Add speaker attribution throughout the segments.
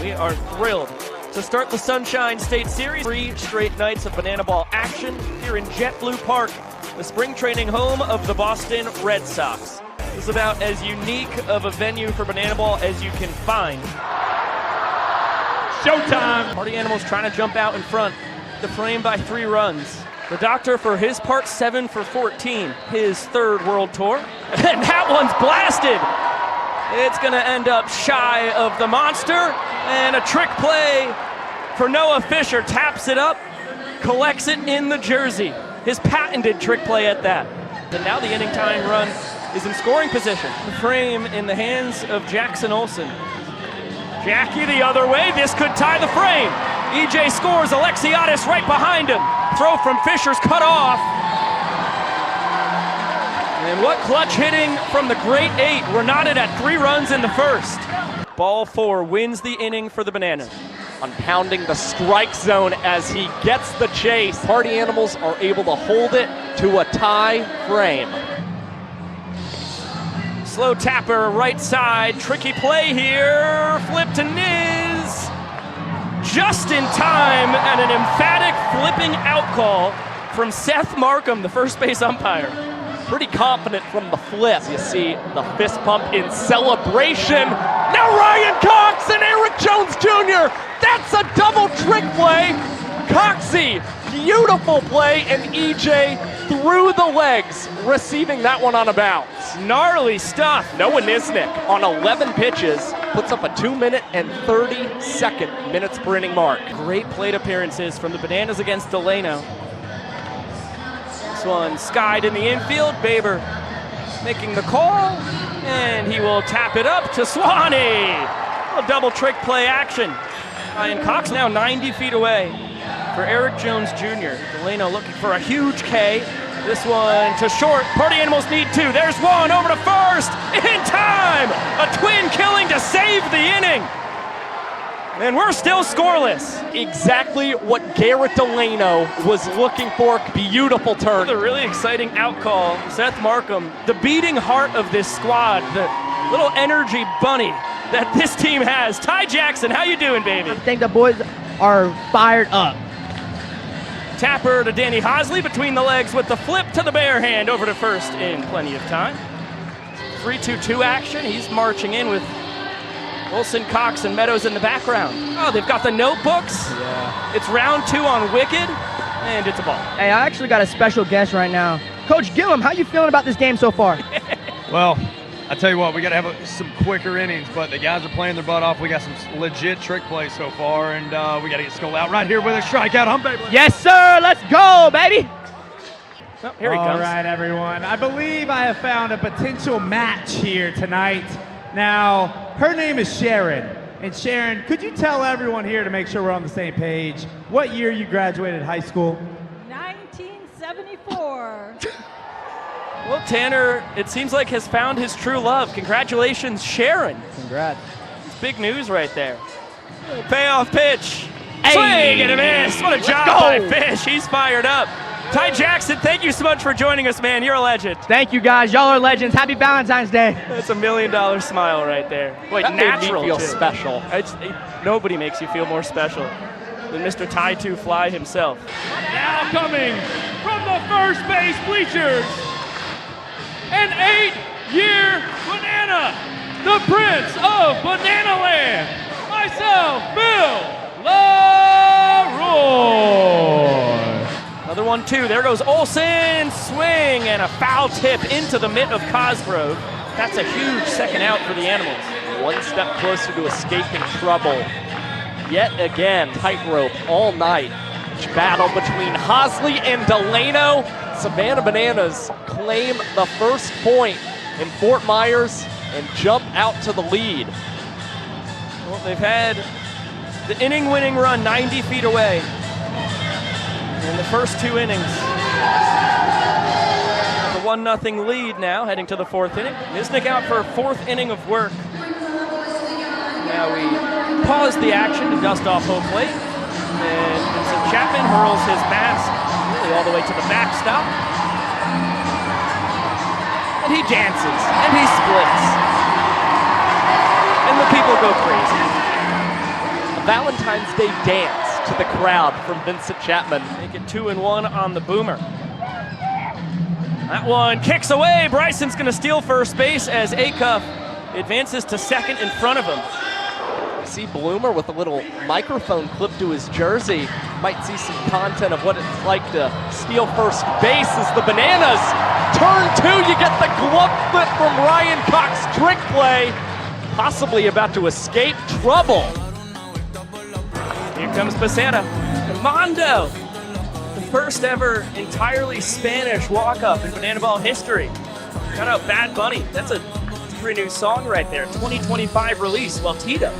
Speaker 1: We are thrilled to start the Sunshine State Series. 3 straight nights of banana ball action here in JetBlue Park, the spring training home of the Boston Red Sox. It's about as unique of a venue for banana ball as you can find. Showtime! Party Animals trying to jump out in front, the frame by 3 runs. The Doctor, for his part, 7 for 14, his 3rd World Tour. And that one's blasted! It's gonna end up shy of the monster, and a trick play for Noah Fisher. Taps it up, collects it in the jersey. His patented trick play at that. And now the inning tying run is in scoring position. The frame in the hands of Jackson Olsen. Jackie the other way, this could tie the frame. EJ scores, Alexiadis right behind him. Throw from Fisher's cut off. And what clutch hitting from the great 8. We're knotted at 3 runs in the first. Ball 4 wins the inning for the Bananas.
Speaker 2: On pounding the strike zone as he gets the chase, Party Animals are able to hold it to a tie frame.
Speaker 1: Slow tapper, right side, tricky play here, flip to Niz. Just in time, and an emphatic flipping out call from Seth Markham, the first base umpire.
Speaker 2: Pretty confident from the flip. You see the fist pump in celebration. Now Ryan Cox and Eric Jones Jr. That's a double trick play. Coxie, beautiful play, and EJ through the legs, receiving that one on a bounce.
Speaker 1: Gnarly stuff.
Speaker 2: Noah Nisnik on 11 pitches puts up a 2-minute and 30-second minutes per inning mark.
Speaker 1: Great plate appearances from the Bananas against Delano. This one skied in the infield. Baber making the call, and he will tap it up to Swanee. A double trick play action. Ryan Cox now 90 feet away for Eric Jones Jr. Delano looking for a huge K. This one to short. Party Animals need 2. There's one over to first. In time! A twin killing to save the inning. And we're still scoreless.
Speaker 2: Exactly what Garrett Delano was looking for. Beautiful turn.
Speaker 1: The really exciting out call. Seth Markham, the beating heart of this squad, the little energy bunny that this team has. Ty Jackson, how you doing, baby?
Speaker 3: I think the boys are fired up.
Speaker 1: Tapper to Danny Hosley between the legs with the flip to the bare hand over to first in plenty of time. 3-2-2 action. He's marching in with Wilson, Cox, and Meadows in the background. Oh, they've got the notebooks.
Speaker 3: Yeah.
Speaker 1: It's round 2 on Wicked, and it's a ball.
Speaker 3: Hey, I actually got a special guest right now. Coach Gillum, how you feeling about this game so far?
Speaker 4: Well, I tell you what, we got to have some quicker innings, but the guys are playing their butt off. We got some legit trick plays so far, and we got to get Skull out right here with a strikeout. Hump, baby.
Speaker 3: Yes, sir. Let's go, baby.
Speaker 1: Oh, here he comes.
Speaker 5: All right, everyone. I believe I have found a potential match here tonight. Now, her name is Sharon. And Sharon, could you tell everyone here to make sure we're on the same page, what year you graduated high school?
Speaker 6: 1974.
Speaker 1: Well, Tanner, it seems like has found his true love. Congratulations, Sharon.
Speaker 3: Congrats.
Speaker 1: It's big news right there. Payoff pitch.
Speaker 3: Hey.
Speaker 1: Swing and a miss. What a job by Fish. He's fired up. Ty Jackson, thank you so much for joining us, man. You're a legend.
Speaker 3: Thank you, guys. Y'all are legends. Happy Valentine's Day.
Speaker 1: That's $1 million smile right there. Boy,
Speaker 2: That
Speaker 1: natural.
Speaker 2: made me feel
Speaker 1: too.
Speaker 2: special.
Speaker 1: Nobody makes you feel more special than Mr. Ty 2 Fly himself.
Speaker 5: Now coming from the first base bleachers, an 8-year banana, the Prince of Banana Land, myself, Bill LaRoy.
Speaker 1: Another 1-2. There goes Olsen. Swing and a foul tip into the mitt of Cosgrove. That's a huge second out for the Animals.
Speaker 2: One step closer to escaping trouble. Yet again, tightrope all night. Battle between Hosley and Delano. Savannah Bananas claim the first point in Fort Myers and jump out to the lead.
Speaker 1: Well, they've had the inning-winning run 90 feet away in the first 2 innings. The 1-0 lead now, heading to the 4th inning. Nisnik out for a 4th inning of work. Now we pause the action to dust off home plate. And Benson Chapman hurls his mask really all the way to the backstop. And he dances, and he splits. And the people go crazy.
Speaker 2: Valentine's Day dance to the crowd from Vincent Chapman.
Speaker 1: Make it 2-1 on the boomer. That one kicks away. Bryson's going to steal first base as Acuff advances to second in front of him.
Speaker 2: See Bloomer with a little microphone clipped to his jersey. Might see some content of what it's like to steal first base as the Bananas turn two. You get the glove flip from Ryan Cox, trick play. Possibly about to escape trouble.
Speaker 1: Here comes Besana. Mondo, the first ever entirely Spanish walk-up in Banana Ball history. Shout out Bad Bunny. That's a pretty new song right there. 2025 release, well, Tito.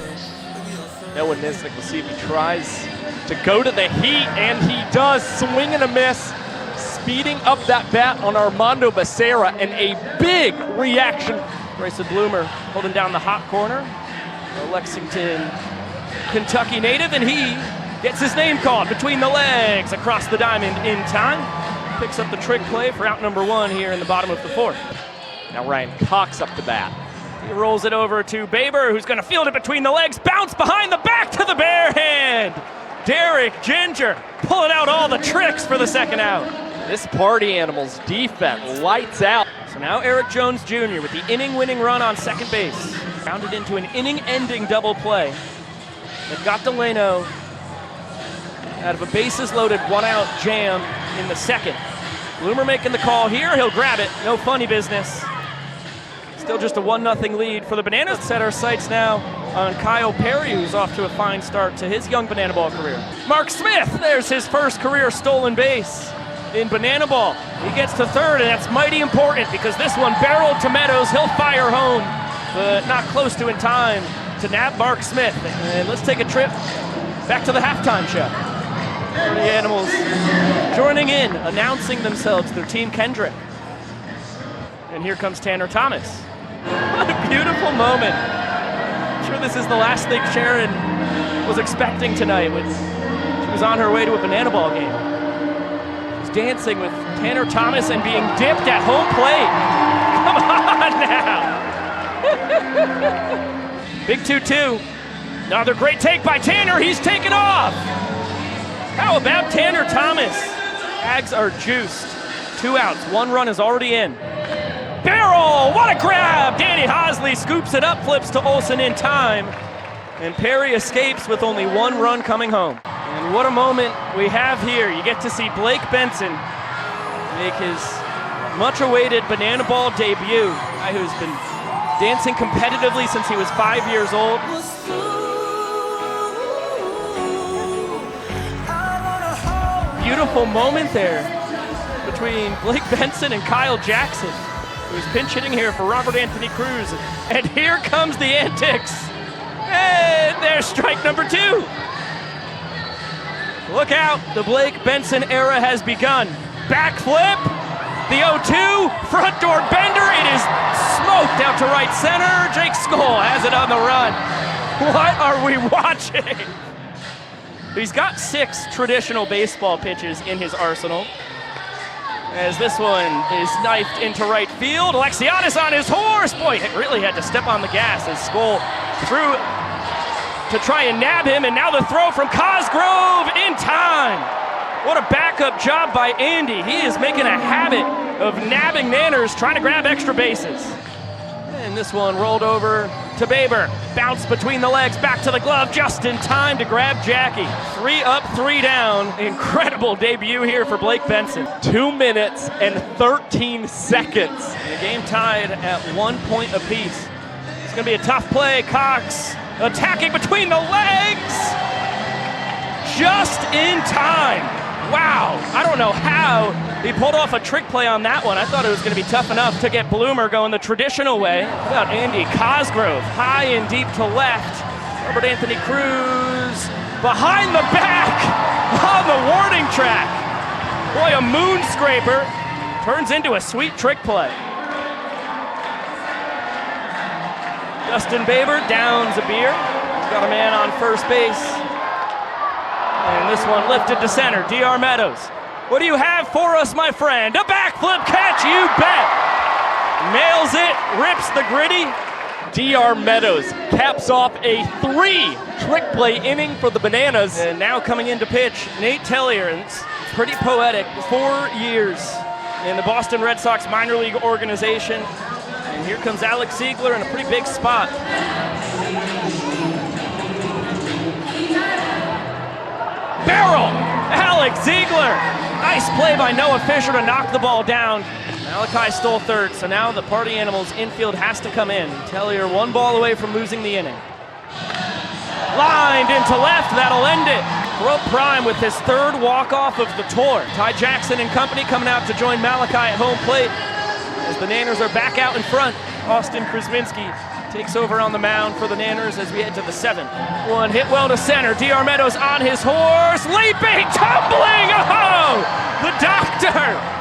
Speaker 2: Noah Nisnik will see if he tries to go to the heat, and he does. Swing and a miss. Speeding up that bat on Armando Becerra, and a big reaction.
Speaker 1: Bryson Bloomer holding down the hot corner. A Lexington, Kentucky native, and he gets his name called between the legs across the diamond in time. Picks up the trick play for out number one here in the bottom of the fourth.
Speaker 2: Now Ryan Cox up the bat.
Speaker 1: He rolls it over to Baber, who's going to field it between the legs. Bounce behind the back to the bare hand. Derek Ginger pulling out all the tricks for the second out.
Speaker 2: This Party Animals defense lights out.
Speaker 1: So now Eric Jones Jr. with the inning-winning run on second base. Rounded into an inning-ending double play that got Delano out of a bases-loaded one-out jam in the second. Bloomer making the call here. He'll grab it. No funny business. Still just a 1-0 lead for the Bananas. Set our sights now on Kyle Perry, who's off to a fine start to his young Banana Ball career. Mark Smith, there's his first career stolen base in Banana Ball. He gets to third, and that's mighty important because this one barreled to Meadows. He'll fire home, but not close to in time to nab Mark Smith. And let's take a trip back to the halftime show. The Animals joining in, announcing themselves, their team Kendrick. And here comes Tanner Thomas. What a beautiful moment. I'm sure this is the last thing Sharon was expecting tonight when she was on her way to a Banana Ball game. She's dancing with Tanner Thomas and being dipped at home plate. Come on now. Big 2-2. Another great take by Tanner. He's taken off. How about Tanner Thomas? Ags are juiced. 2 outs. 1 run is already in. Barrel! What a grab! Danny Hosley scoops it up, flips to Olsen in time. And Perry escapes with only 1 run coming home. And what a moment we have here. You get to see Blake Benson make his much-awaited Banana Ball debut. A guy who's been dancing competitively since he was 5 years old. Beautiful moment there between Blake Benson and Kyle Jackson, who's pinch hitting here for Robert Anthony Cruz. And here comes the antics. And there's strike number 2. Look out, the Blake Benson era has begun. Backflip, the 0-2, front door bender. It is smoked out to right center. Jake Skoll has it on the run. What are we watching? He's got 6 traditional baseball pitches in his arsenal. As this one is knifed into right field. Alexiadis on his horse. Boy, he really had to step on the gas as Skoll threw to try and nab him. And now the throw from Cosgrove in time. What a backup job by Andy. He is making a habit of nabbing Nanners, trying to grab extra bases. And this one rolled over to Baber. Bounce between the legs, back to the glove, just in time to grab Jackie. 3 up, 3 down. Incredible debut here for Blake Benson.
Speaker 2: 2 minutes and 13 seconds.
Speaker 1: And the game tied at 1 point apiece. It's going to be a tough play. Cox attacking between the legs. Just in time. Wow, I don't know how he pulled off a trick play on that one. I thought it was going to be tough enough to get Bloomer going the traditional way. How about Andy Cosgrove, high and deep to left. Robert Anthony Cruz behind the back on the warning track. Boy, a moon scraper turns into a sweet trick play. Justin Baber downs a beer. He's got a man on first base. And this one lifted to center, DR Meadows. What do you have for us, my friend? A backflip catch, you bet. Nails it, rips the gritty.
Speaker 2: DR Meadows caps off a 3 trick play inning for the Bananas.
Speaker 1: And now coming in to pitch, Nate Tellier. And it's pretty poetic. 4 years in the Boston Red Sox minor league organization. And here comes Alex Ziegler in a pretty big spot. Barrel! Alex Ziegler! Nice play by Noah Fisher to knock the ball down. Malachi stole third, so now the Party Animals infield has to come in. Tellier 1 ball away from losing the inning. Lined into left, that'll end it. Broke Prime with his 3rd walk-off of the tour. Ty Jackson and company coming out to join Malachi at home plate as the Nanners are back out in front. Austin Krasminski takes over on the mound for the Nanners as we head to the 7th. 1 hit well to center. DR Meadows on his horse, leaping, tumbling, oh! The doctor!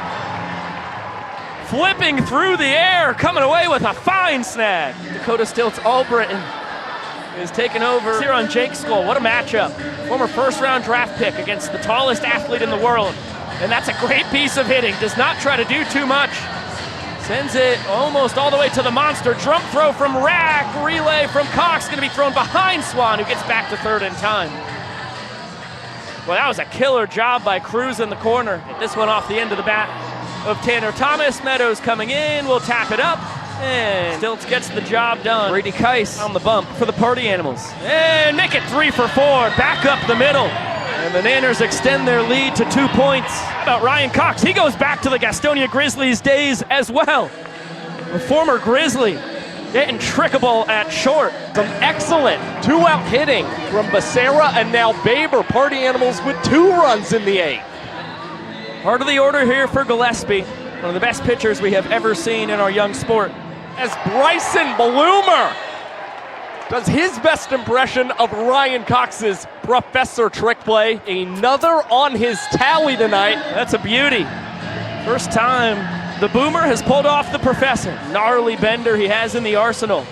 Speaker 1: Flipping through the air, coming away with a fine snag. Dakota Stilts Albritton is taking over here on Jake Skull. What a matchup. Former 1st-round draft pick against the tallest athlete in the world. And that's a great piece of hitting. Does not try to do too much. Sends it almost all the way to the monster. Drum throw from Rack. Relay from Cox. Going to be thrown behind Swan, who gets back to 3rd in time. Well, that was a killer job by Cruz in the corner. Get this one off the end of the bat of Tanner Thomas. Meadows coming in. We'll tap it up. And Stilts gets the job done. Brady Keiss on the bump for the Party Animals. And make it 3 for 4. Back up the middle. And the Nanners extend their lead to 2 points. How about Ryan Cox? He goes back to the Gastonia Grizzlies days as well. A former Grizzly getting trickable at short.
Speaker 2: Some excellent 2-out hitting from Becerra and now Baber. Party Animals with 2 runs in the 8th.
Speaker 1: Part of the order here for Gillespie. One of the best pitchers we have ever seen in our young sport.
Speaker 2: As Bryson Bloomer does his best impression of Ryan Cox's Professor trick play. Another on his tally tonight.
Speaker 1: That's a beauty. First time the Boomer has pulled off the Professor. Gnarly bender he has in the arsenal.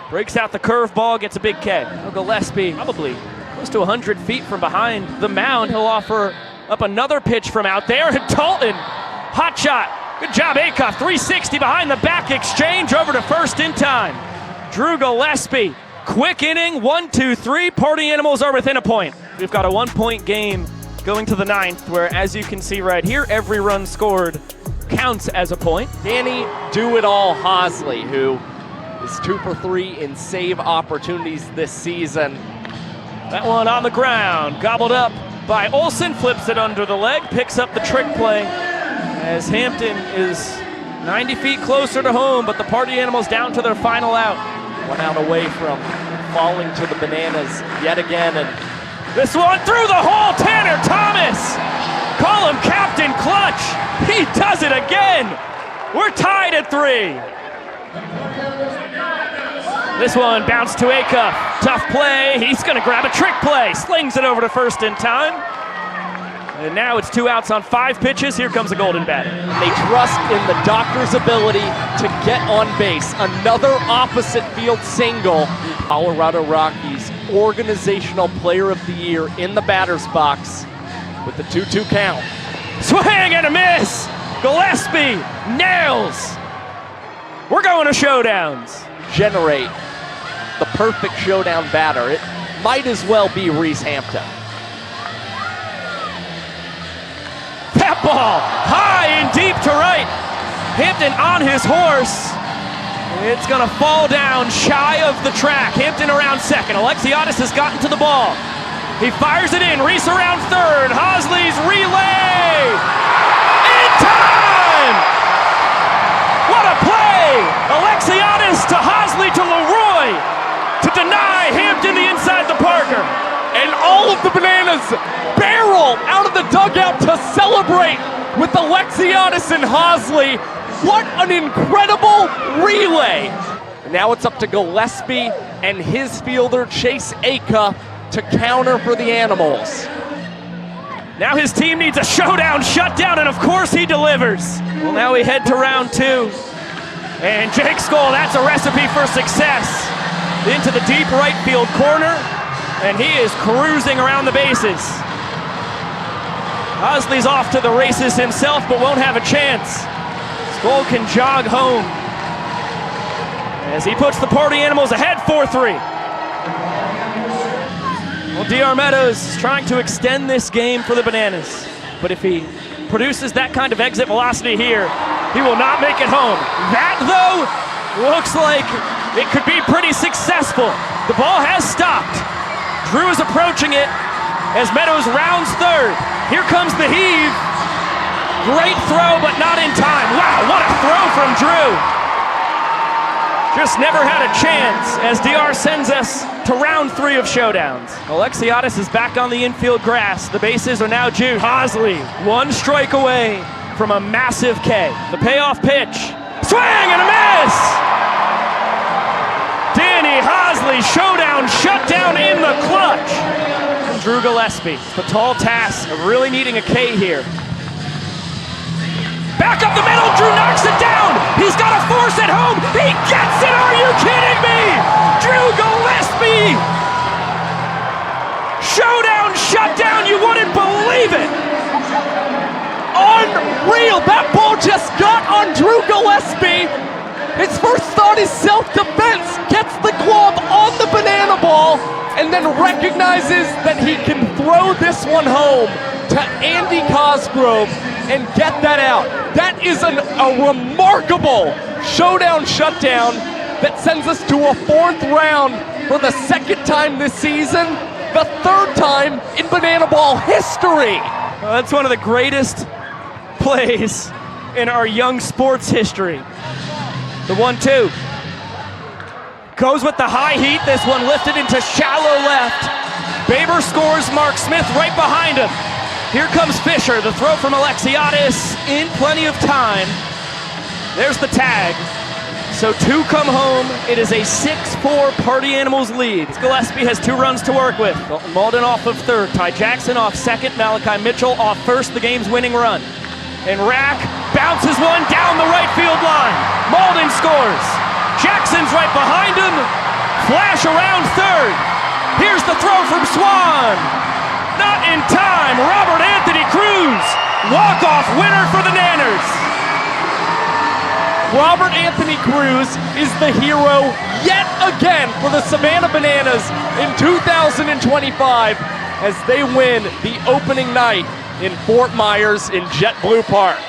Speaker 1: Breaks out the curveball, gets a big K. Now Gillespie, probably close to 100 feet from behind the mound. He'll offer up another pitch from out there. And Dalton, hot shot. Good job, Acuff. 360 behind the back exchange over to 1st in time. Drew Gillespie. Quick inning, 1, 2, 3. Party Animals are within a point. We've got a 1-point game going to the 9th, where, as you can see right here, every run scored counts as a point.
Speaker 2: Danny Do-It-All Hosley, who is 2 for 3 in save opportunities this season.
Speaker 1: That one on the ground, gobbled up by Olsen, flips it under the leg, picks up the trick play as Hampton is 90 feet closer to home, but the Party Animals down to their final out.
Speaker 2: 1 out away from falling to the Bananas yet again. And
Speaker 1: this one through the hole, Tanner Thomas. Call him Captain Clutch. He does it again. We're tied at 3. This one bounced to Acuff. Tough play. He's going to grab a trick play. Slings it over to 1st in time. And now it's 2 outs on 5 pitches. Here comes a golden bat.
Speaker 2: They trust in the doctor's ability to get on base. Another opposite field single. Colorado Rockies Organizational Player of the Year in the batter's box with the 2-2 count.
Speaker 1: Swing and a miss. Gillespie nails. We're going to showdowns.
Speaker 2: Generate the perfect showdown batter. It might as well be Reese Hampton.
Speaker 1: That ball high and deep to right. Hampton on his horse. It's going to fall down shy of the track. Hampton around 2nd. Alexiadis has gotten to the ball. He fires it in. Reese around 3rd. Hosley's relay. In time! What a play! Alexiadis to Hosley to Leroy to deny Hampton the inside the Parker.
Speaker 2: And all of the Bananas barrel out of the dugout to celebrate with Alexiadis and Hosley. What an incredible relay! Now it's up to Gillespie and his fielder Chase Acuff to counter for the Animals.
Speaker 1: Now his team needs a showdown shutdown, and of course he delivers. Well, now we head to round 2. And Jake Skull, that's a recipe for success. Into the deep right field corner, and he is cruising around the bases. Hosley's off to the races himself, but won't have a chance. Skull can jog home. as he puts the Party Animals ahead 4-3. Well, DR Meadows is trying to extend this game for the Bananas, but if he produces that kind of exit velocity here, he will not make it home. That, though, looks like it could be pretty successful. The ball has stopped. Drew is approaching it as Meadows rounds third. Here comes the heave. Great throw, but not in time. Wow, what a throw from Drew. Just never had a chance as DR sends us to round 3 of showdowns. Alexiadis is back on the infield grass. The bases are now juiced. Hosley, 1 strike away from a massive K. The payoff pitch. Swing and a miss! Danny Hosley, showdown, shut down in the clutch. Drew Gillespie, the tall task of really needing a K here. Back up the middle, Drew knocks it down. He's got a force at home. He gets it, are you kidding me? Drew Gillespie. Showdown, shut down, you wouldn't believe it.
Speaker 2: Unreal, that ball just got on Drew Gillespie. His first thought is self-defense, gets the glove on the banana ball, and then recognizes that he can throw this one home to Andy Cosgrove and get that out. That is a remarkable showdown shutdown that sends us to a 4th round for the 2nd time this season, the 3rd time in banana ball history.
Speaker 1: That's one of the greatest plays in our young sports history. The 1-2. Goes with the high heat. This one lifted into shallow left. Baber scores, Mark Smith right behind him. Here comes Fisher, the throw from Alexiadis in plenty of time. There's the tag. So 2 come home. It is a 6-4 Party Animals lead. Gillespie has 2 runs to work with. Malden off of 3rd, Ty Jackson off 2nd, Malachi Mitchell off 1st, the game's winning run. And Rack bounces one down the right field line. Malden scores. Jackson's right behind him. Flash around 3rd. Here's the throw from Swan. Not in time. Robert Anthony Cruz. Walk-off winner for the Nanners.
Speaker 2: Robert Anthony Cruz is the hero yet again for the Savannah Bananas in 2025 as they win the opening night in Fort Myers in JetBlue Park.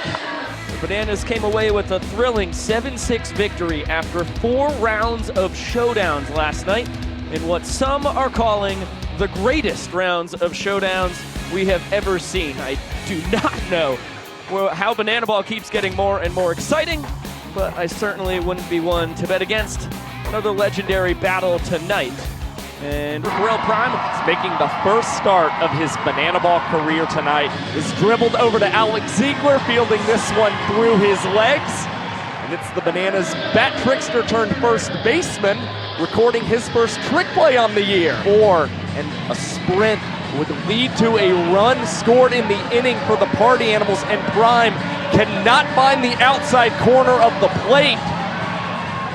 Speaker 1: The Bananas came away with a thrilling 7-6 victory after 4 rounds of showdowns last night in what some are calling the greatest rounds of showdowns we have ever seen. I do not know how Banana Ball keeps getting more and more exciting, but I certainly wouldn't be one to bet against another legendary battle tonight. And
Speaker 2: Terrell Prime is making the first start of his banana ball career tonight. Is dribbled over to Alex Ziegler, fielding this one through his legs. And it's the Bananas bat trickster turned first baseman, recording his first trick play on the year. 4 and a sprint would lead to a run scored in the inning for the Party Animals, and Prime cannot find the outside corner of the plate.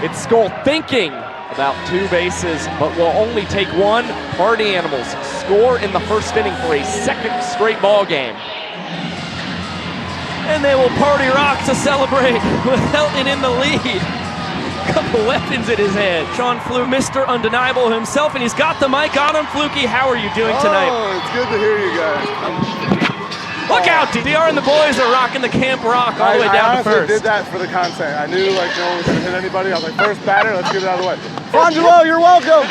Speaker 2: It's Skull thinking about 2 bases, but will only take 1. Party Animals score in the first inning for a 2nd straight ball game.
Speaker 1: And they will party rock to celebrate with Helton in the lead. Couple weapons in his hand. Sean Fluke, Mr. Undeniable himself, and he's got the mic on him. Flukey, how are you doing tonight?
Speaker 6: Oh, it's good to hear you guys.
Speaker 1: Look out, DR and the boys are rocking the Camp Rock all the way down to
Speaker 6: I honestly
Speaker 1: first.
Speaker 6: did that for the content. I knew like no one was gonna hit anybody. I was like, first batter, let's get it out of the way. Angelo, you're welcome.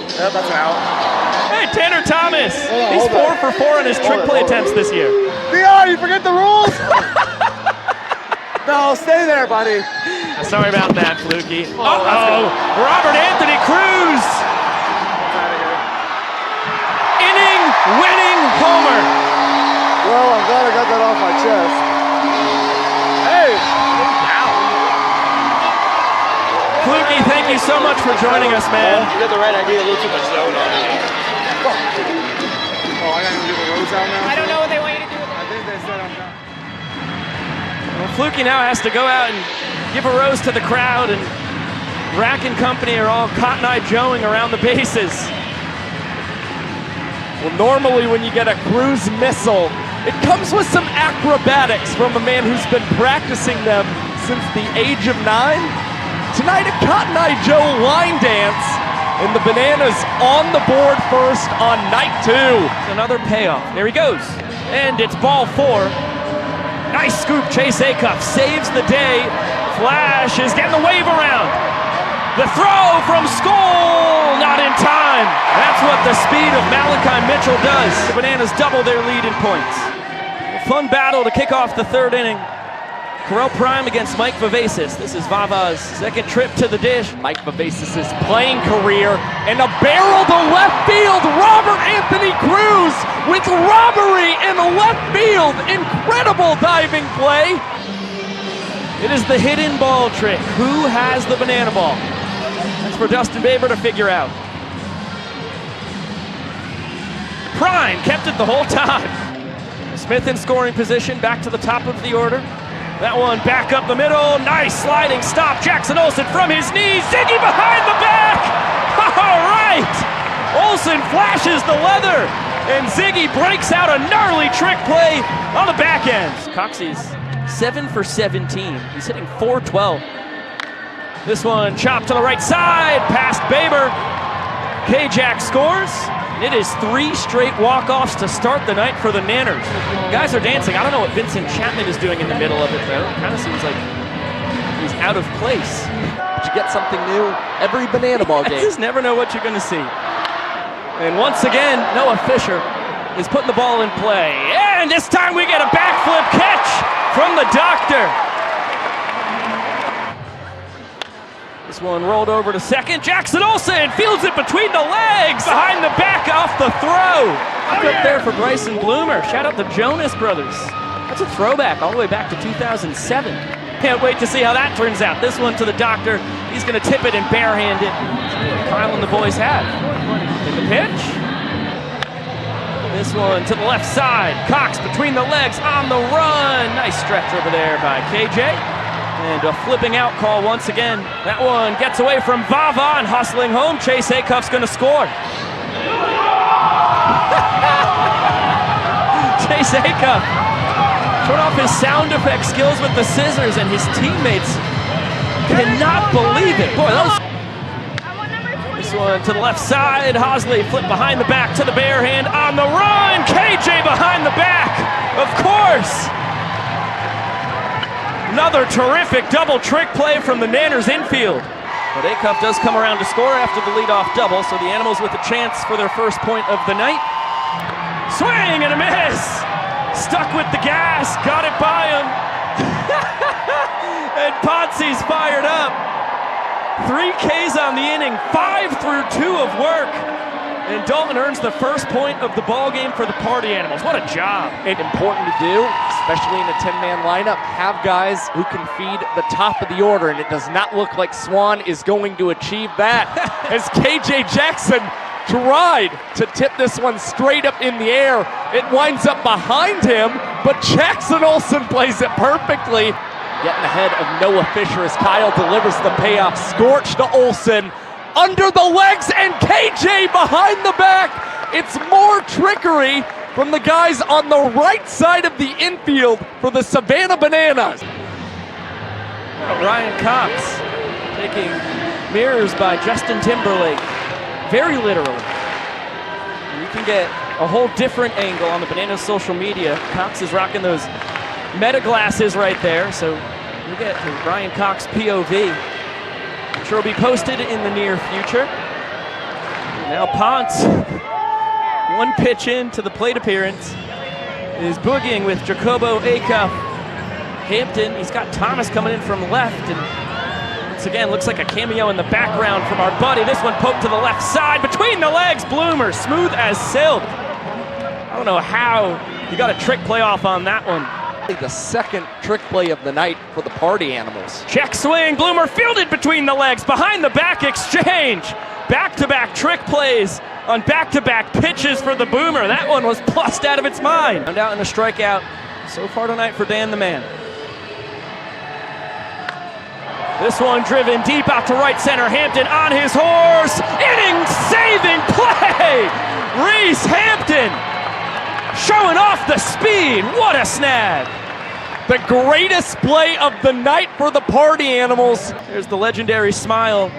Speaker 6: Yep, that's an out.
Speaker 1: Hey, Tanner Thomas. He's 4 for 4 in his trick play attempts this year.
Speaker 6: DR, you forget the rules? No, stay there, buddy.
Speaker 1: Sorry about that, Flukey. Uh-oh, Robert Anthony Cruz. Inning-winning homer.
Speaker 6: Well, I'm glad I got that off my chest. Hey!
Speaker 1: Flukey, thank you so much for joining us, man.
Speaker 6: You got the right idea, a little too much zone on it. Oh, I gotta do the rose out now?
Speaker 7: I don't know what they want you to do.
Speaker 6: I think they said I'm done.
Speaker 1: Well, Flukey now has to go out and give a rose to the crowd, and Rack and company are all Cotton Eye Joeing around the bases.
Speaker 2: Well, normally when you get a cruise missile, it comes with some acrobatics from a man who's been practicing them since the age of 9. Tonight a Cotton Eye Joe line dance, and the Bananas on the board first on night 2.
Speaker 1: Another payoff. There he goes. And it's ball 4. Nice scoop. Chase Acuff saves the day. Flash is getting the wave around. The throw from Skoll, not in time. That's what the speed of Malachi Mitchell does. The Bananas double their lead in points. A fun battle to kick off the 3rd inning. Corel Prime against Mike Vivacis. This is Vava's second trip to the dish.
Speaker 2: Mike Vivacis' playing career, and a barrel to left field. Robert Anthony Cruz with robbery in left field. Incredible diving play.
Speaker 1: It is the hidden ball trick. Who has the banana ball? That's for Dustin Baber to figure out. Prime kept it the whole time. Smith in scoring position, back to the top of the order. That one back up the middle, nice sliding stop. Jackson Olsen from his knees, Ziggy behind the back. All right, Olsen flashes the leather, and Ziggy breaks out a gnarly trick play on the back end. Coxie's 7 for 17. He's hitting .412. This one chopped to the right side, past Baber. K-Jack scores. It is 3 straight walk-offs to start the night for the Nanners. Guys are dancing. I don't know what Vincent Chapman is doing in the middle of it, though. It kind of seems like he's out of place.
Speaker 2: But you get something new every banana ball game.
Speaker 1: You just never know what you're going to see. And once again, Noah Fisher is putting the ball in play. And this time we get a backflip catch from the doctor. This one rolled over to second. Jackson Olsen fields it between the legs, behind the back off the throw. Up there for Bryson Bloomer. Shout out the Jonas Brothers. That's a throwback all the way back to 2007. Can't wait to see how that turns out. This one to the doctor. He's going to tip it and barehand it. Kyle and the boys have. In the pitch. This one to the left side. Cox between the legs on the run. Nice stretch over there by KJ. And a flipping out call once again. That one gets away from Vava and hustling home. Chase Acuff's going to score. Chase Acuff showed off his sound effect skills with the scissors, and his teammates cannot believe it. Boy, that was... This one to the left side. Hosley flipped behind the back to the bare hand on the run. KJ behind the back, of course. Another terrific double trick play from the Nanners infield. But Acuff does come around to score after the leadoff double, so the Animals with a chance for their first point of the night. Swing and a miss! Stuck with the gas, got it by him. And Potsy's fired up. 3 Ks on the inning, 5 through 2 of work. And Dalton earns the first point of the ball game for the Party Animals. What a job.
Speaker 2: And important to do, especially in a 10-man lineup, have guys who can feed the top of the order, and it does not look like Swan is going to achieve that. As KJ Jackson tried to tip this one straight up in the air, it winds up behind him, but Jackson Olsen plays it perfectly. Getting ahead of Noah Fisher as Kyle delivers the payoff. Scorch to Olsen. Under the legs, and KJ behind the back. It's more trickery from the guys on the right side of the infield for the Savannah Bananas.
Speaker 1: Ryan Cox taking mirrors by Justin Timberlake, very literally. And you can get a whole different angle on the Bananas social media. Cox is rocking those meta glasses right there, so you get to Ryan Cox POV. I'm sure will be posted in the near future. Now Ponce, one pitch into the plate appearance, is boogieing with Jacobo Acuff. Hampton, he's got Thomas coming in from left, and once again, looks like a cameo in the background from our buddy. This one poked to the left side, between the legs, Bloomer, smooth as silk. I don't know how he got a trick play off on that one.
Speaker 2: The second trick play of the night for the Party Animals.
Speaker 1: Check swing, Bloomer fielded between the legs, behind the back exchange. Back-to-back trick plays on back-to-back pitches for the Boomer. That one was plussed out of its mind. Found out in a strikeout so far tonight for Dan the Man. This one driven deep out to right center. Hampton on his horse. Inning-saving play! Reese Hampton showing off the speed. What a snag.
Speaker 2: The greatest play of the night for the Party Animals.
Speaker 1: There's the legendary smile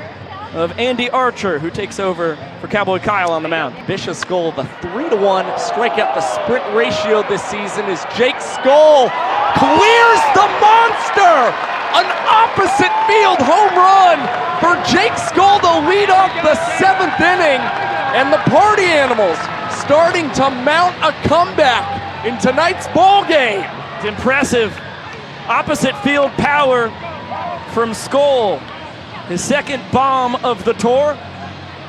Speaker 1: of Andy Archer, who takes over for Cowboy Kyle on the mound.
Speaker 2: Vicious Skull, the 3-to-1 strikeout to sprint ratio this season is Jake Skull. Clears the monster! An opposite field home run for Jake Skull to lead off the 7th inning. And the Party Animals starting to mount a comeback in tonight's ball game.
Speaker 1: It's impressive. Opposite field power from Skull. His second bomb of the tour.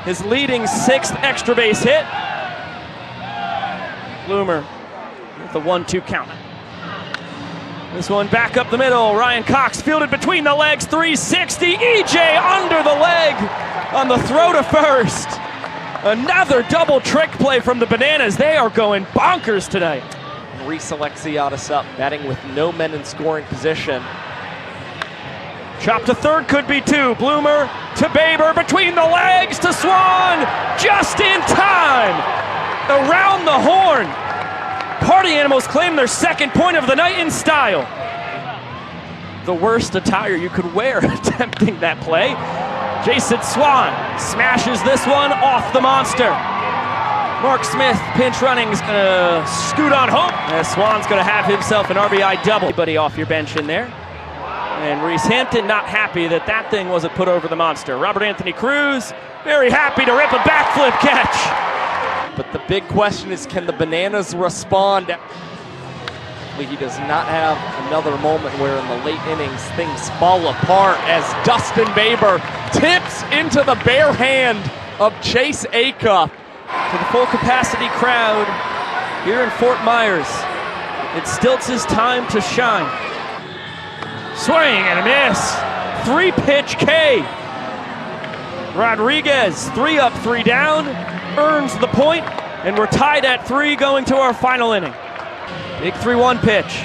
Speaker 1: His leading 6th extra base hit. Bloomer with the 1-2 count. This one back up the middle. Ryan Cox fielded between the legs. 360. EJ under the leg on the throw to first. Another double trick play from the Bananas. They are going bonkers tonight.
Speaker 2: Reese Alexiadis up, batting with no men in scoring position.
Speaker 1: Chop to third, could be 2. Bloomer to Baber, between the legs to Swan, just in time. Around the horn. Party Animals claim their 2nd point of the night in style. The worst attire you could wear attempting that play. Jason Swan smashes this one off the monster. Mark Smith, pinch running, is gonna scoot on home. Swan's gonna have himself an RBI double. Anybody off your bench in there. And Reese Hampton not happy that that thing wasn't put over the monster. Robert Anthony Cruz, very happy to rip a backflip catch.
Speaker 2: But the big question is, can the Bananas respond? He does not have another moment where in the late innings things fall apart as Dustin Baber tips into the bare hand of Chase Acuff.
Speaker 1: To the full capacity crowd here in Fort Myers. It's Stiltz's time to shine. Swing and a miss. 3-pitch K. Rodriguez, 3 up, 3 down, earns the point, and we're tied at 3 going to our final inning. Big 3-1 pitch.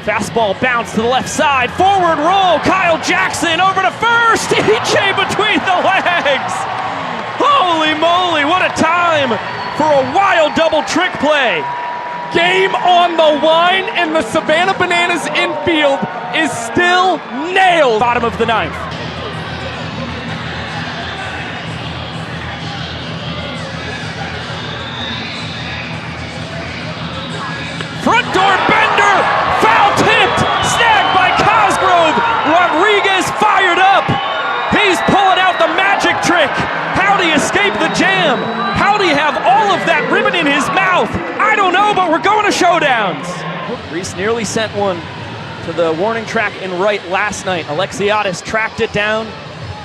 Speaker 1: Fastball bounce to the left side. Forward roll. Kyle Jackson over to first. EJ between the legs. Holy moly, what a time for a wild double trick play.
Speaker 2: Game on the line, and the Savannah Bananas infield is still nailed.
Speaker 1: Bottom of the 9th. Front door bender, foul tipped, snagged by Cosgrove. Rodriguez fired up. He's pulling out the magic trick. How'd he escape the jam? How'd he have all of that ribbon in his mouth? I don't know, but we're going to showdowns. Reese nearly sent one to the warning track in right last night. Alexiadis tracked it down,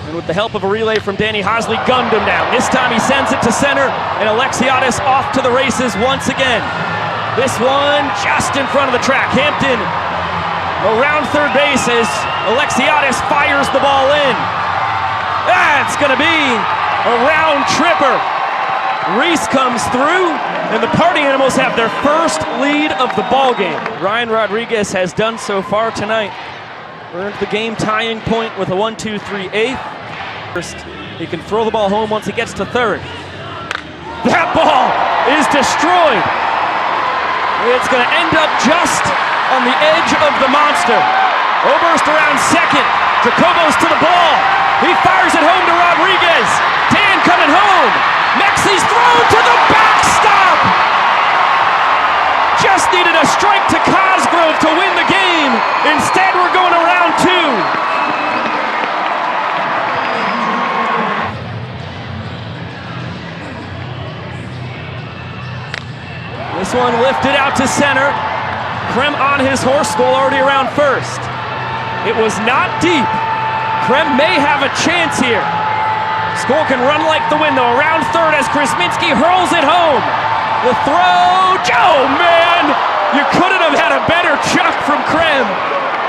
Speaker 1: and with the help of a relay from Danny Hosley, gunned him down. This time he sends it to center, and Alexiadis off to the races once again. This one just in front of the track. Hampton around third base as Alexiadis fires the ball in. That's going to be a round tripper. Reese comes through, and the Party Animals have their first lead of the ball game. Ryan Rodriguez has done so far tonight. Earned the game tying point with a 1-2-3-8. First, he can throw the ball home once he gets to third. That ball is destroyed. It's going to end up just on the edge of the monster. Oberst around second. Jacobos to the ball. He fires it home to Rodriguez. Dan coming home. Mexi's thrown to the backstop. Just needed a strike to Cosgrove to win the game. Instead, we're going to round 2. This one lifted out to center. Krem on his horse, Skull already around first. It was not deep. Krem may have a chance here. Skull can run like the wind, though. Around third as Krasminski hurls it home. The throw, oh man! You couldn't have had a better chuck from Krem.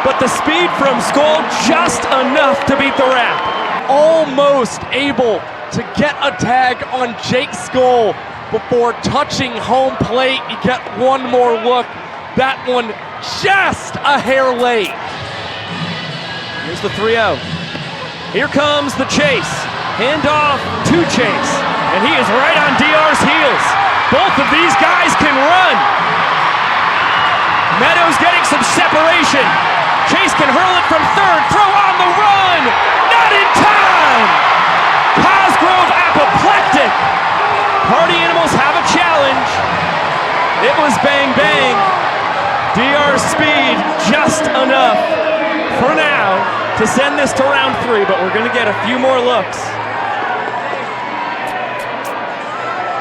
Speaker 1: But the speed from Skull, just enough to beat the wrap.
Speaker 2: Almost able to get a tag on Jake Skull before touching home plate. You get one more look. That one just a hair late.
Speaker 1: Here's the 3-0. Here comes the chase. Handoff to Chase. And he is right on DR's heels. Both of these guys can run. Meadows getting some separation. action. Chase can hurl it from third, throw on the run, not in time. Cosgrove apoplectic. Party Animals have a challenge. It was bang bang. DR speed just enough for now to send this to round 3, but we're gonna get a few more looks.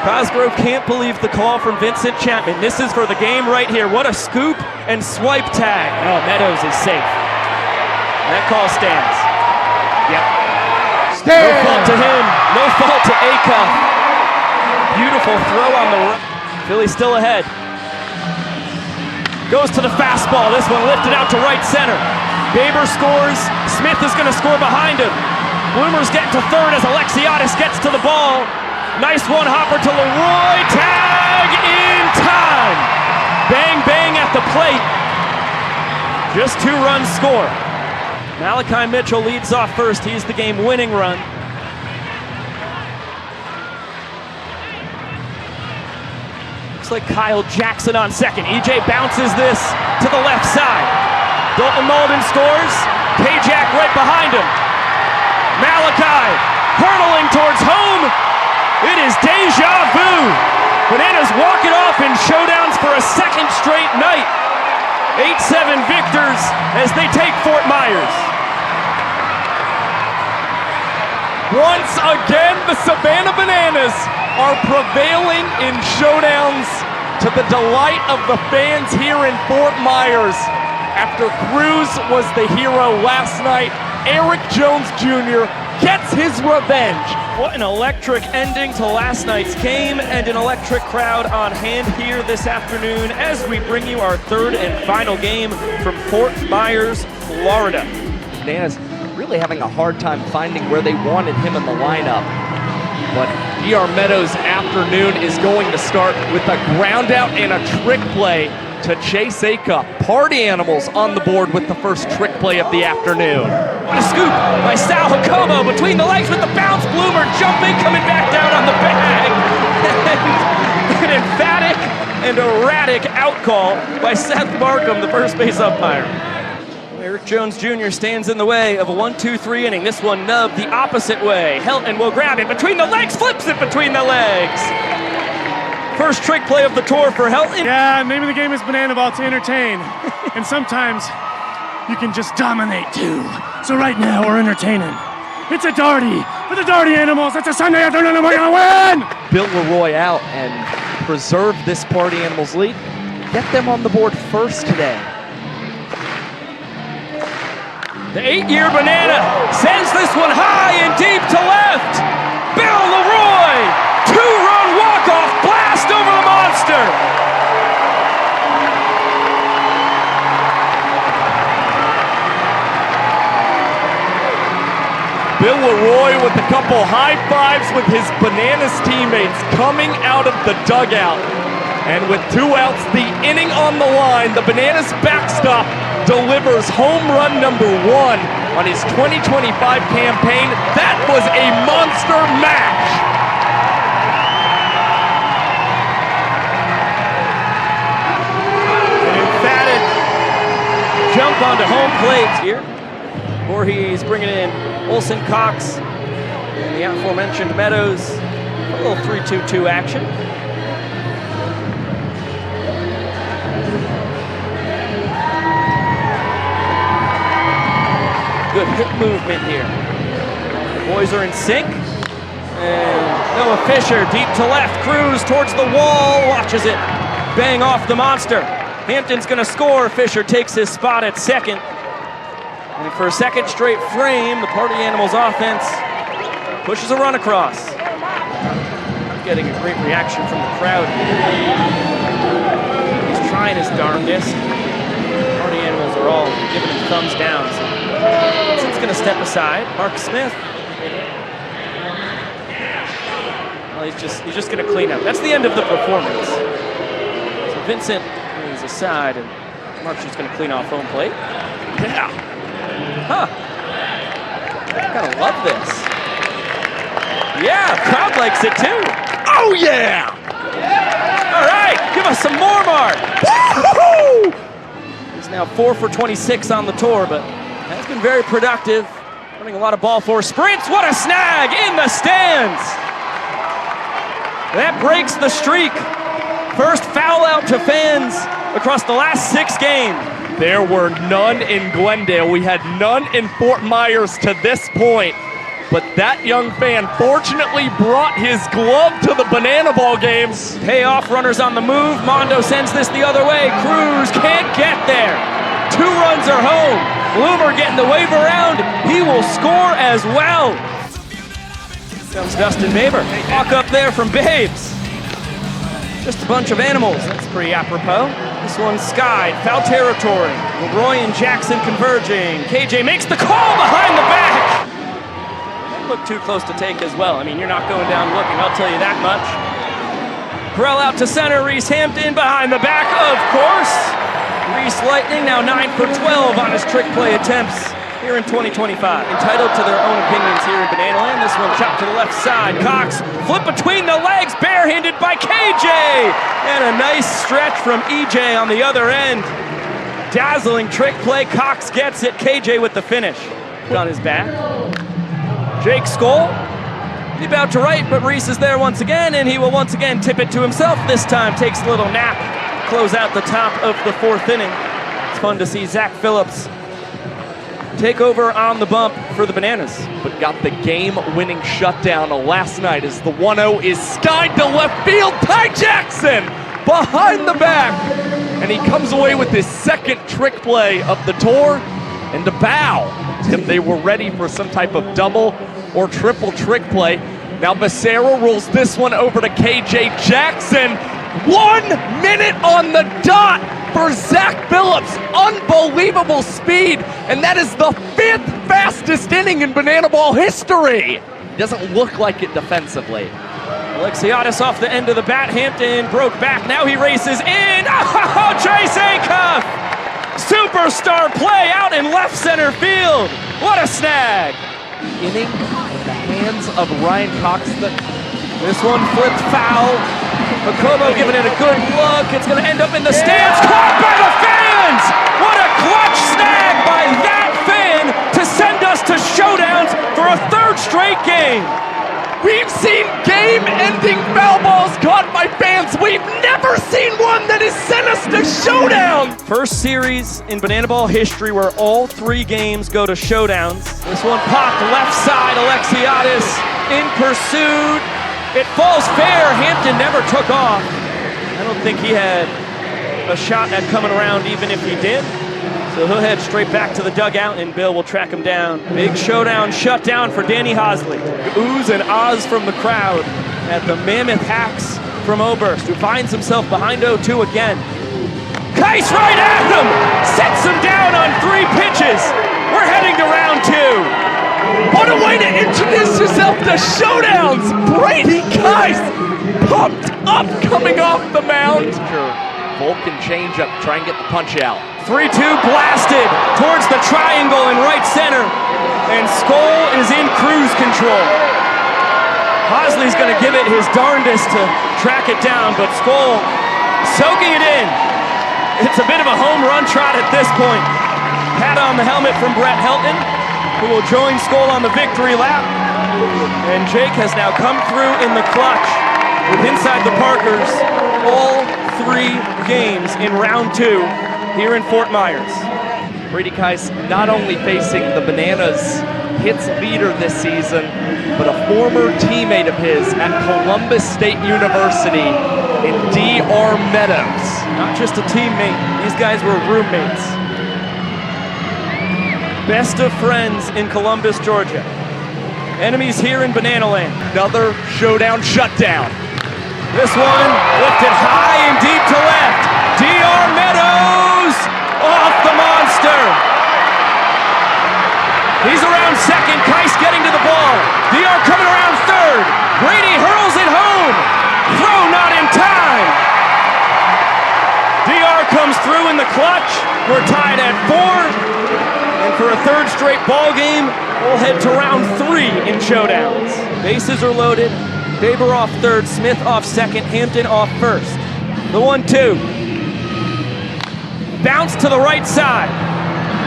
Speaker 1: Cosgrove can't believe the call from Vincent Chapman. This is for the game right here. What a scoop and swipe tag. Oh, Meadows is safe. That call stands. Yep. No fault to him, no fault to Acuff. Beautiful throw on the run. Philly still ahead. Goes to the fastball. This one lifted out to right center. Baber scores. Smith is going to score behind him. Bloomer's getting to third as Alexiadis gets to the ball. Nice one hopper to Leroy. Tag in time. Bang, bang at the plate. Just 2 runs score. Malachi Mitchell leads off first. He's the game-winning run. Looks like Kyle Jackson on second. EJ bounces this to the left side. Dalton Malden scores. K-Jack right behind him. Malachi hurtling towards home. It is deja vu. Bananas walk it off in showdowns for a second straight night. 8-7 victors as they take Fort Myers.
Speaker 2: Once again, the Savannah Bananas are prevailing in showdowns to the delight of the fans here in Fort Myers. After Cruz was the hero last night, Eric Jones Jr. gets his revenge.
Speaker 1: What an electric ending to last night's game, and an electric crowd on hand here this afternoon as we bring you our 3rd and final game from Fort Myers, Florida.
Speaker 7: Bananas really having a hard time finding where they wanted him in the lineup.
Speaker 2: But DR Meadows' afternoon is going to start with a ground out and a trick play to Chase Acuff. Party Animals on the board with the first trick play of the afternoon.
Speaker 1: What a scoop by Sal Jacobo between the legs with the bounce. Bloomer jumping, coming back down on the bag. And an emphatic and erratic out call by Seth Markham, the first base umpire. Eric Jones Jr. stands in the way of a 1-2-3 inning. This one nubbed the opposite way. Helton will grab it between the legs, flips it between the legs. First trick play of the tour for Helton.
Speaker 8: Yeah, name of the game is Banana Ball, to entertain. And sometimes you can just dominate too. So right now we're entertaining. It's a Darty for the ThePrtyAnimals. It's a Sunday afternoon and we're gonna win!
Speaker 7: Bill Leroy out and preserve this Party Animals lead. Get them on the board first today.
Speaker 1: The 8-year Banana sends this one high and deep to left. Bill Leroy, 2-run walk-off blast over the monster.
Speaker 2: Bill Leroy with a couple high fives with his Bananas teammates coming out of the dugout. And with 2 outs, the inning on the line, the Bananas backstop delivers home run number 1 on his 2025 campaign. That was a monster match.
Speaker 1: An emphatic jump onto home plate here. Voorhees bringing in Olson, Cox, and the aforementioned Meadows. A little 3-2-2 action. Good hip movement here. The boys are in sync. And Noah Fisher deep to left. Cruz towards the wall. Watches it bang off the monster. Hampton's going to score. Fisher takes his spot at second. And for a second straight frame, the Party Animals offense pushes a run across. Getting a great reaction from the crowd here. He's trying his darndest. The Party Animals are all giving him thumbs down. So Benson's going to step aside. Mark Smith. Well, he's just going to clean up. That's the end of the performance. So Vincent is aside, and Mark's just going to clean off home plate. Yeah. Huh. Gotta love this. Yeah, crowd likes it too.
Speaker 2: Oh yeah!
Speaker 1: All right, give us some more, Mark. Woo-hoo-hoo! He's now 4 for 26 on the tour, but has been very productive. Running a lot of ball four sprints. What a snag in the stands! That breaks the streak. First foul out to fans across the last 6 games.
Speaker 2: There were none in Glendale. We had none in Fort Myers to this point. But that young fan fortunately brought his glove to the banana ball games.
Speaker 1: Payoff, runners on the move. Mondo sends this the other way. Cruz can't get there. 2 runs are home. Bloomer getting the wave around. He will score as well. Comes Dustin Maber. Walk up there from Babes. Just a bunch of animals. That's pretty apropos. This one's skied. Foul territory. Leroy and Jackson converging. KJ makes the call behind the back. Look too close to take as well. I mean, you're not going down looking, I'll tell you that much. Grell out to center, Reese Hampton behind the back, of course. Reese Lightning now 9 for 12 on his trick play attempts here in 2025. Entitled to their own opinions here in Banana Land. This one chopped to the left side. Cox flip between the legs, barehanded by KJ. And a nice stretch from EJ on the other end. Dazzling trick play, Cox gets it, KJ with the finish. On his back. Jake Skoll, he about to right, but Reese is there once again, and he will once again tip it to himself. This time takes a little nap, close out the top of the 4th inning. It's fun to see Zach Phillips take over on the bump for the Bananas.
Speaker 2: But got the game-winning shutdown last night as the 1-0 is skied to left field. Ty Jackson behind the back, and he comes away with his 2nd trick play of the tour, and to bow. If they were ready for some type of double or triple trick play. Now Becerra rolls this one over to KJ Jackson. 1 minute on the dot for Zach Phillips. Unbelievable speed, and that is the 5th fastest inning in Banana Ball history. Doesn't look like it defensively.
Speaker 1: Alexiadis off the end of the bat. Hampton broke back. Now he races in. Oh, Chase Acuff! Superstar play out in left center field. What a snag.
Speaker 2: Inning in the hands of Ryan Cox.
Speaker 1: This one flipped foul. Jacobo giving it a good look. It's going to end up in the stands. Caught by the fans. What a clutch snag by that fan to send us to showdowns for a 3rd straight game.
Speaker 2: We've seen game-ending foul balls caught by fans. We've never seen one that has sent us to showdowns.
Speaker 1: First series in Banana Ball history where all 3 games go to showdowns. This one popped left side. Alexiadis in pursuit. It falls fair. Hampton never took off. I don't think he had a shot at coming around even if he did. So he'll head straight back to the dugout, and Bill will track him down. Big showdown shutdown for Danny Hosley. Oohs and ahs from the crowd at the Mammoth Hacks from Oberst, who finds himself behind 0-2 again. Keiss right at him! Sets him down on 3 pitches. We're heading to round 2.
Speaker 2: What a way to introduce yourself to showdowns! Brady Keiss pumped up coming off the mound. Vulcan changeup, try and get the punch out.
Speaker 1: 3-2 blasted towards the triangle in right center, and Skoll is in cruise control. Hosley's going to give it his darndest to track it down, but Skoll soaking it in. It's a bit of a home run trot at this point. Pat on the helmet from Brett Helton, who will join Skoll on the victory lap. And Jake has now come through in the clutch with Inside the Parkers all 3 games in round 2 here in Fort Myers.
Speaker 2: Brady Keiss not only facing the Bananas hits leader this season, but a former teammate of his at Columbus State University in D.R. Meadows.
Speaker 1: Not just a teammate, these guys were roommates. Best of friends in Columbus, Georgia. Enemies here in Banana Land.
Speaker 2: Another showdown shutdown.
Speaker 1: This one lifted high and deep to left. D.R. Meadows off the monster. He's around second. Keiss getting to the ball. D.R. coming around third. Brady hurls it home. Throw not in time. D.R. comes through in the clutch. We're tied at 4. And for a 3rd straight ball game, we'll head to round 3 in showdowns. Bases are loaded. Faber off 3rd, Smith off 2nd, Hampton off 1st. The 1-2. bounce to the right side.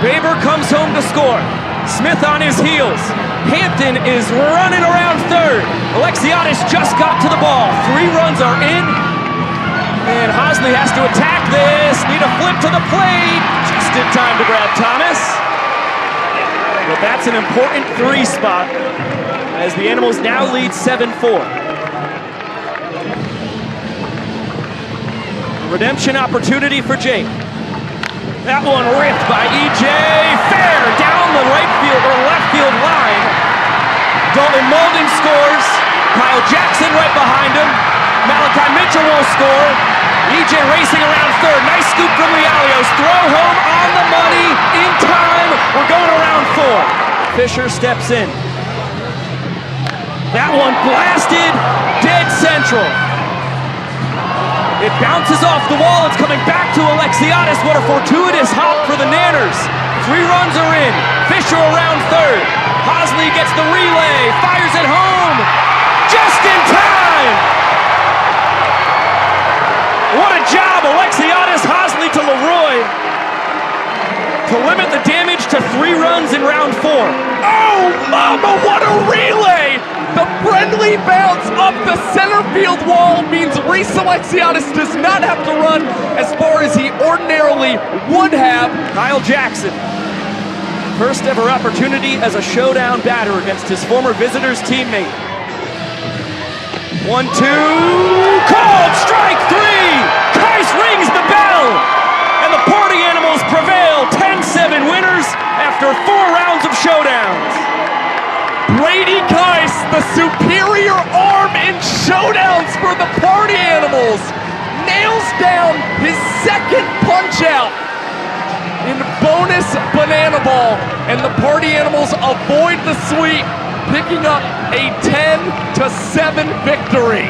Speaker 1: Baber comes home to score. Smith on his heels. Hampton is running around third. Alexiadis just got to the ball. 3 runs are in. And Hosley has to attack this. Need a flip to the plate. Just in time to grab Thomas. But that's an important 3 spot as the Animals now lead 7-4. Redemption opportunity for Jake. That one ripped by E.J. Fair down the right field or left field line. Dalton Mauldin scores. Kyle Jackson right behind him. Malachi Mitchell will score. E.J. racing around third. Nice scoop from Lialios. Throw home on the money in time. We're going around 4. Fisher steps in. That one blasted dead central. It bounces off the wall. It's coming back to Alexiadis. What a fortuitous hop for the Nanners. 3 runs are in. Fisher around third. Hosley gets the relay. Fires it home. Just in time. What a job. Alexiadis, Hosley to Leroy to limit the damage to 3 runs in round 4.
Speaker 2: Oh, mama, what a relay! The friendly bounce up the center field wall means Reese Alexiadis does not have to run as far as he ordinarily would have.
Speaker 1: Kyle Jackson, first ever opportunity as a showdown batter against his former Visitors teammate. 1-2, called strike 3! Kais rings the bell! And the Party Animals prevail, 10-7 winners after 4 rounds of showdowns.
Speaker 2: Brady Kais, the superior arm in showdowns for the Party Animals, nails down his second punch-out in bonus banana ball, and the Party Animals avoid the sweep, picking up a 10-7 victory.